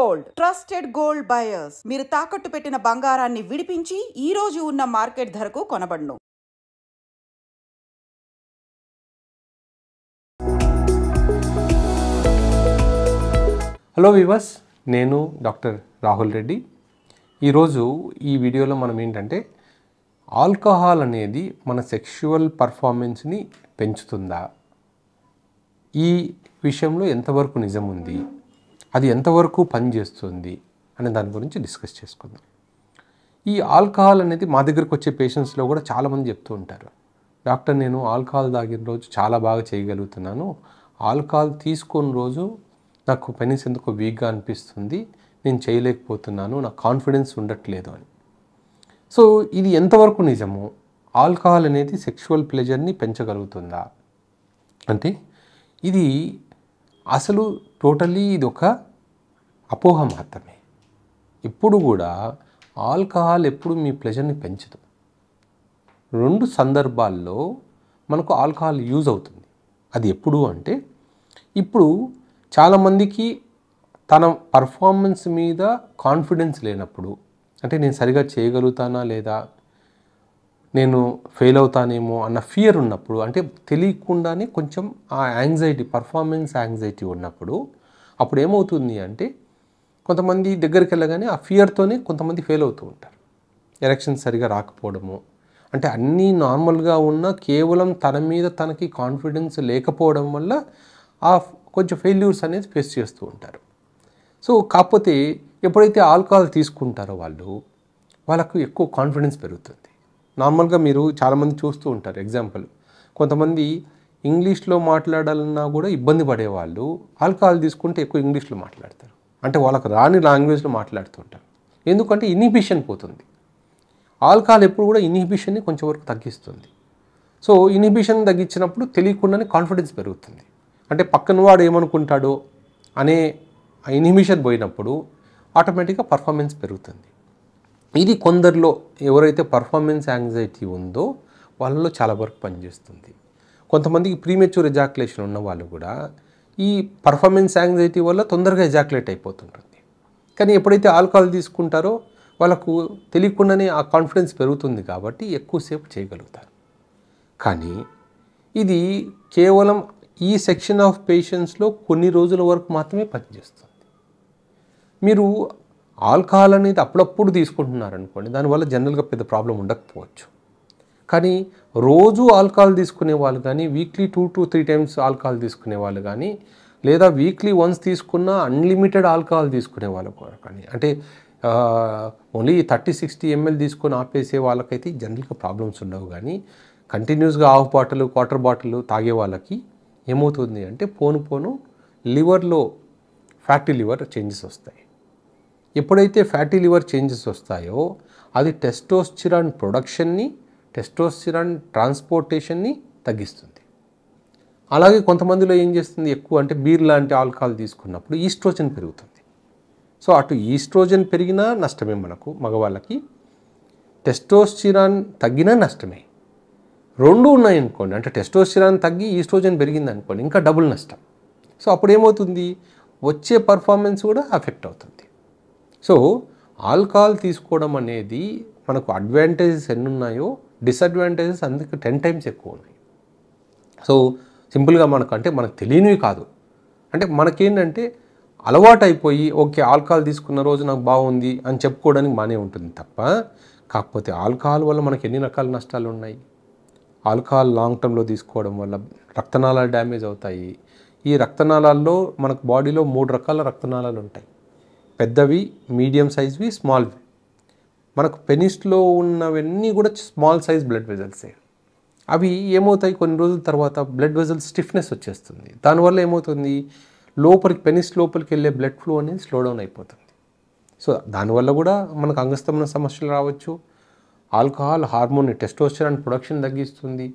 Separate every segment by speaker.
Speaker 1: Gold, trusted gold buyers. మీరు తాకట్టు పెట్టిన బంగారాన్ని విడిపించి ఈ రోజు ఉన్న మార్కెట్ ధరకు కొనబడును.
Speaker 2: హలో వీవర్స్, నేను డాక్టర్ రాహుల్ రెడ్డి. ఈరోజు ఈ వీడియోలో మనం ఏంటంటే ఆల్కహాల్ అనేది మన సెక్షువల్ పర్ఫార్మెన్స్ని పెంచుతుందా, ఈ విషయంలో ఎంతవరకు నిజం ఉంది, అది ఎంతవరకు పనిచేస్తుంది అనే దాని గురించి డిస్కస్ చేసుకుందాం. ఈ ఆల్కహాల్ అనేది మా దగ్గరకు వచ్చే పేషెంట్స్లో కూడా చాలామంది చెప్తూ ఉంటారు, డాక్టర్ నేను ఆల్కహాల్ తాగిన రోజు చాలా బాగా చేయగలుగుతున్నాను, ఆల్కహాల్ తీసుకున్న రోజు నాకు పెనిస్ ఎందుకో వీక్గా అనిపిస్తుంది, నేను చేయలేకపోతున్నాను, నాకు కాన్ఫిడెన్స్ ఉండట్లేదు అని. సో ఇది ఎంతవరకు నిజము? ఆల్కహాల్ అనేది సెక్షువల్ ప్లెజర్ని పెంచగలుగుతుందా అంటే ఇది అసలు టోటలీ ఇది ఒక అపోహ మాత్రమే. ఇప్పుడు కూడా ఆల్కహాల్ ఎప్పుడు మీ ప్లెజర్ని పెంచదు. రెండు సందర్భాల్లో మనకు ఆల్కహాల్ యూజ్ అవుతుంది. అది ఎప్పుడు అంటే ఇప్పుడు చాలామందికి తన పర్ఫార్మెన్స్ మీద కాన్ఫిడెన్స్ లేనప్పుడు, అంటే నేను సరిగా చేయగలుగుతానా లేదా, నేను ఫెయిల్ అవుతానేమో అన్న ఫియర్ ఉన్నప్పుడు, అంటే తెలియకుండానే కొంచెం ఆ యాంగ్జైటీ, పర్ఫార్మెన్స్ యాంగ్జైటీ ఉన్నప్పుడు అప్పుడు ఏమవుతుంది అంటే కొంతమంది దగ్గరికి వెళ్ళగానే ఆ ఫియర్తోనే కొంతమంది ఫెయిల్ అవుతూ ఉంటారు. ఎరెక్షన్ సరిగా రాకపోవడము, అంటే అన్నీ నార్మల్గా ఉన్న కేవలం తన మీద తనకి కాన్ఫిడెన్స్ లేకపోవడం వల్ల ఆ కొంచెం ఫెయిల్యూర్స్ అనేది ఫేస్ చేస్తూ ఉంటారు. సో కాకపోతే ఎప్పుడైతే ఆల్కహాల్ తీసుకుంటారో వాళ్ళకు ఎక్కువ కాన్ఫిడెన్స్ పెరుగుతుంది. నార్మల్గా మీరు చాలామంది చూస్తూ ఉంటారు. ఎగ్జాంపుల్, కొంతమంది ఇంగ్లీష్లో మాట్లాడాలన్నా కూడా ఇబ్బంది పడేవాళ్ళు ఆల్కహాల్ తీసుకుంటే ఎక్కువ ఇంగ్లీష్లో మాట్లాడతారు. అంటే వాళ్ళకు రాని లాంగ్వేజ్లో మాట్లాడుతూ ఉంటారు. ఎందుకంటే ఇన్హిబిషన్ పోతుంది. ఆల్కహాల్ ఎప్పుడు కూడా ఇన్హిబిషన్ని కొంచెం వరకు తగ్గిస్తుంది. సో ఇన్హిబిషన్ తగ్గించినప్పుడు తెలియకుండానే కాన్ఫిడెన్స్ పెరుగుతుంది. అంటే పక్కన వాడు ఏమనుకుంటాడో అనే ఇన్హిబిషన్ పోయినప్పుడు ఆటోమేటిక్గా పర్ఫార్మెన్స్ పెరుగుతుంది. ఇది కొందరిలో ఎవరైతే పర్ఫార్మెన్స్ యాంగ్జైటీ ఉందో వాళ్ళలో చాలా వరకు పనిచేస్తుంది. కొంతమందికి ప్రీమెచ్యూర్ ఎజాక్యులేషన్ ఉన్న వాళ్ళు కూడా ఈ పర్ఫార్మెన్స్ యాంగ్జైటీ వల్ల తొందరగా ఎజాక్యులేట్ అయిపోతుంటుంది. కానీ ఎప్పుడైతే ఆల్కహాల్ తీసుకుంటారో వాళ్ళకు తెలియకుండానే ఆ కాన్ఫిడెన్స్ పెరుగుతుంది కాబట్టి ఎక్కువసేపు చేయగలుగుతారు. కానీ ఇది కేవలం ఈ సెక్షన్ ఆఫ్ పేషెంట్స్లో కొన్ని రోజుల వరకు మాత్రమే పనిచేస్తుంది. మీరు ఆల్కహాల్ అనేది అప్పుడప్పుడు తీసుకుంటున్నారనుకోండి, దానివల్ల జనరల్గా పెద్ద ప్రాబ్లం ఉండకపోవచ్చు. కానీ రోజు ఆల్కహాల్ తీసుకునే వాళ్ళు కానీ, వీక్లీ 2 to 3 times ఆల్కహాల్ తీసుకునే వాళ్ళు కానీ, లేదా వీక్లీ వన్స్ తీసుకున్న అన్లిమిటెడ్ ఆల్కహాల్ తీసుకునే వాళ్ళు కానీ, అంటే ఓన్లీ 30-60 ml తీసుకొని ఆపేసే వాళ్ళకైతే జనరల్గా ప్రాబ్లమ్స్ ఉండవు. కానీ కంటిన్యూస్గా హాఫ్ బాటిల్, క్వార్టర్ బాటిల్ తాగే వాళ్ళకి ఏమవుతుంది అంటే పోను లివర్లో ఫ్యాటీ లివర్ చేంజెస్ వస్తాయి. ఎప్పుడైతే ఫ్యాటీ లివర్ చేంజెస్ వస్తాయో అది టెస్టోస్టిరాన్ ప్రొడక్షన్ని, టెస్టోస్టిరాన్ ట్రాన్స్పోర్టేషన్ని తగ్గిస్తుంది. అలాగే కొంతమందిలో ఏం చేస్తుంది, ఎక్కువ అంటే బీర్ లాంటి ఆల్కహాల్ తీసుకున్నప్పుడు ఈస్ట్రోజన్ పెరుగుతుంది. సో అటు ఈస్ట్రోజన్ పెరిగినా నష్టమే మనకు మగవాళ్ళకి, టెస్టోస్టిరాన్ తగ్గినా నష్టమే. రెండు ఉన్నాయనుకోండి, అంటే టెస్టోస్టిరాన్ తగ్గి ఈస్ట్రోజన్ పెరిగింది అనుకోండి, ఇంకా డబుల్ నష్టం. సో అప్పుడు ఏమవుతుంది, వచ్చే పర్ఫార్మెన్స్ కూడా అఫెక్ట్ అవుతుంది. సో ఆల్కహాల్ తీసుకోవడం అనేది మనకు అడ్వాంటేజెస్ ఎన్ని ఉన్నాయో డిసడ్వాంటేజెస్ అందుకు 10 times ఎక్కువ ఉన్నాయి. సో సింపుల్గా మనకు తెలియనివి కాదు, అంటే మనకేంటంటే అలవాటు అయిపోయి ఓకే ఆల్కహాల్ తీసుకున్న రోజు నాకు బాగుంది అని చెప్పుకోవడానికి బాగానే ఉంటుంది తప్ప, కాకపోతే ఆల్కహాల్ వల్ల మనకి ఎన్ని రకాల నష్టాలు ఉన్నాయి. ఆల్కహాల్ లాంగ్ టర్మ్లో తీసుకోవడం వల్ల రక్తనాళాలు డ్యామేజ్ అవుతాయి. ఈ రక్తనాళాల్లో మనకు బాడీలో 3 రకాల రక్తనాళాలు ఉంటాయి, పెద్దవి, మీడియం సైజ్వి, స్మాల్వి. మనకు పెనిస్లో ఉన్నవన్నీ కూడా స్మాల్ సైజ్ బ్లడ్ వెజల్సే. అవి ఏమవుతాయి, కొన్ని రోజుల తర్వాత బ్లడ్ వెజల్ స్టిఫ్నెస్ వచ్చేస్తుంది. దానివల్ల ఏమవుతుంది, పెనిస్ లోపలికి వెళ్ళే బ్లడ్ ఫ్లో అనేది స్లో డౌన్ అయిపోతుంది. సో దానివల్ల కూడా మనకు అంగస్తంభన సమస్యలు రావచ్చు. ఆల్కహాల్ హార్మోన్ టెస్టోస్టెరాన్ ప్రొడక్షన్ తగ్గిస్తుంది,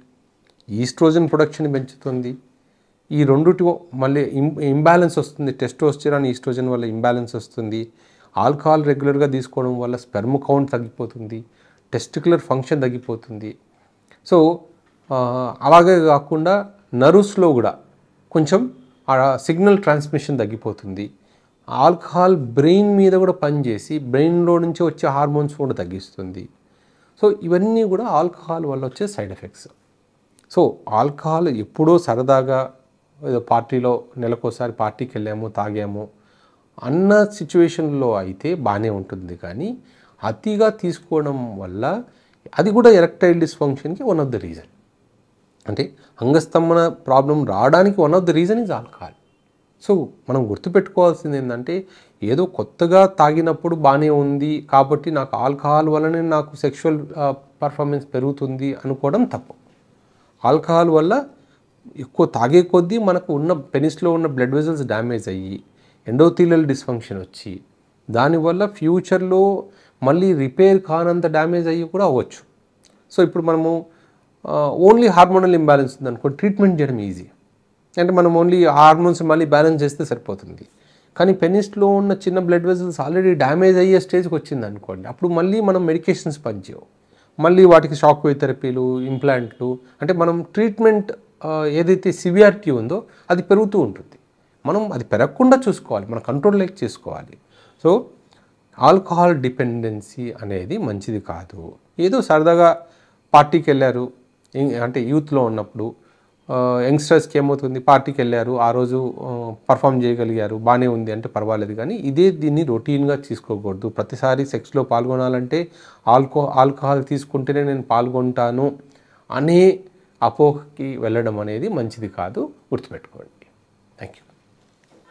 Speaker 2: ఈస్ట్రోజన్ ప్రొడక్షన్ పెంచుతుంది. ఈ రెండుటి మళ్ళీ ఇంబ్యాలెన్స్ వస్తుంది. టెస్టోస్టెరాన్ ఈస్ట్రోజన్ వల్ల ఇంబ్యాలెన్స్ వస్తుంది. ఆల్కహాల్ రెగ్యులర్గా తీసుకోవడం వల్ల స్పెర్మ్ కౌంట్ తగ్గిపోతుంది, టెస్టిక్యులర్ ఫంక్షన్ తగ్గిపోతుంది. సో అలాగే కాకుండా నర్వ్స్లో కూడా కొంచెం సిగ్నల్ ట్రాన్స్మిషన్ తగ్గిపోతుంది. ఆల్కహాల్ బ్రెయిన్ మీద కూడా పనిచేసి బ్రెయిన్లో నుంచి వచ్చే హార్మోన్స్ కూడా తగ్గిస్తుంది. సో ఇవన్నీ కూడా ఆల్కహాల్ వల్ల వచ్చే సైడ్ ఎఫెక్ట్స్. సో ఆల్కహాల్ ఎప్పుడో సరదాగా ఏదో పార్టీలో నెలకోసారి పార్టీకి వెళ్ళాము తాగాము అన్న సిచ్యువేషన్లో అయితే బాగానే ఉంటుంది, కానీ అతిగా తీసుకోవడం వల్ల అది కూడా ఎరెక్టైల్ డిస్ఫంక్షన్కి వన్ ఆఫ్ ద రీజన్. అంటే అంగస్తంభన ప్రాబ్లం రావడానికి one of the reason is alcohol. So మనం గుర్తుపెట్టుకోవాల్సింది ఏంటంటే ఏదో కొత్తగా తాగినప్పుడు బాగానే ఉంది కాబట్టి నాకు ఆల్కహాల్ వల్లనే నాకు సెక్షువల్ పర్ఫార్మెన్స్ పెరుగుతుంది అనుకోవడం తప్పు. ఆల్కహాల్ వల్ల ఎక్కువ తాగే కొద్దీ మనకు ఉన్న పెనిస్లో ఉన్న బ్లడ్ వెజల్స్ డ్యామేజ్ అయ్యి ఎండోథీలియల్ డిస్ఫంక్షన్ వచ్చి దానివల్ల ఫ్యూచర్లో మళ్ళీ రిపేర్ కానంత డ్యామేజ్ అయ్యి కూడా అవ్వచ్చు. సో ఇప్పుడు మనము ఓన్లీ హార్మోనల్ ఇంబ్యాలెన్స్ ఉందనుకో ట్రీట్మెంట్ చేయడం ఈజీ, అంటే మనం ఓన్లీ హార్మోన్స్ మళ్ళీ బ్యాలెన్స్ చేస్తే సరిపోతుంది. కానీ పెనిస్లో ఉన్న చిన్న బ్లడ్ వెజల్స్ ఆల్రెడీ డ్యామేజ్ అయ్యే స్టేజ్కి వచ్చింది అనుకోండి, అప్పుడు మళ్ళీ మనం మెడికేషన్స్ పనిచేయవు, మళ్ళీ వాటికి షాక్ వేవ్ థెరపీలు ఇంప్లాంట్లు, అంటే మనం ట్రీట్మెంట్ ఏదైతే సివియారిటీ ఉందో అది పెరుగుతూ ఉంటుంది. మనం అది పెరగకుండా చూసుకోవాలి, మన కంట్రోల్లోకి చేసుకోవాలి. సో ఆల్కహాల్ డిపెండెన్సీ అనేది మంచిది కాదు. ఏదో సరదాగా పార్టీకి వెళ్ళారు, అంటే యూత్లో ఉన్నప్పుడు యంగ్స్టర్స్కి ఏమవుతుంది, పార్టీకి వెళ్ళారు ఆ రోజు పర్ఫామ్ చేయగలిగారు బాగానే ఉంది అంటే పర్వాలేదు, కానీ దీన్ని రొటీన్గా తీసుకోకూడదు. ప్రతిసారి సెక్స్లో పాల్గొనాలంటే ఆల్కహాల్ తీసుకుంటేనే నేను పాల్గొంటాను అనే అపోహకి వెళ్ళడం అనేది మంచిది కాదు, గుర్తుపెట్టుకోండి. Thank you.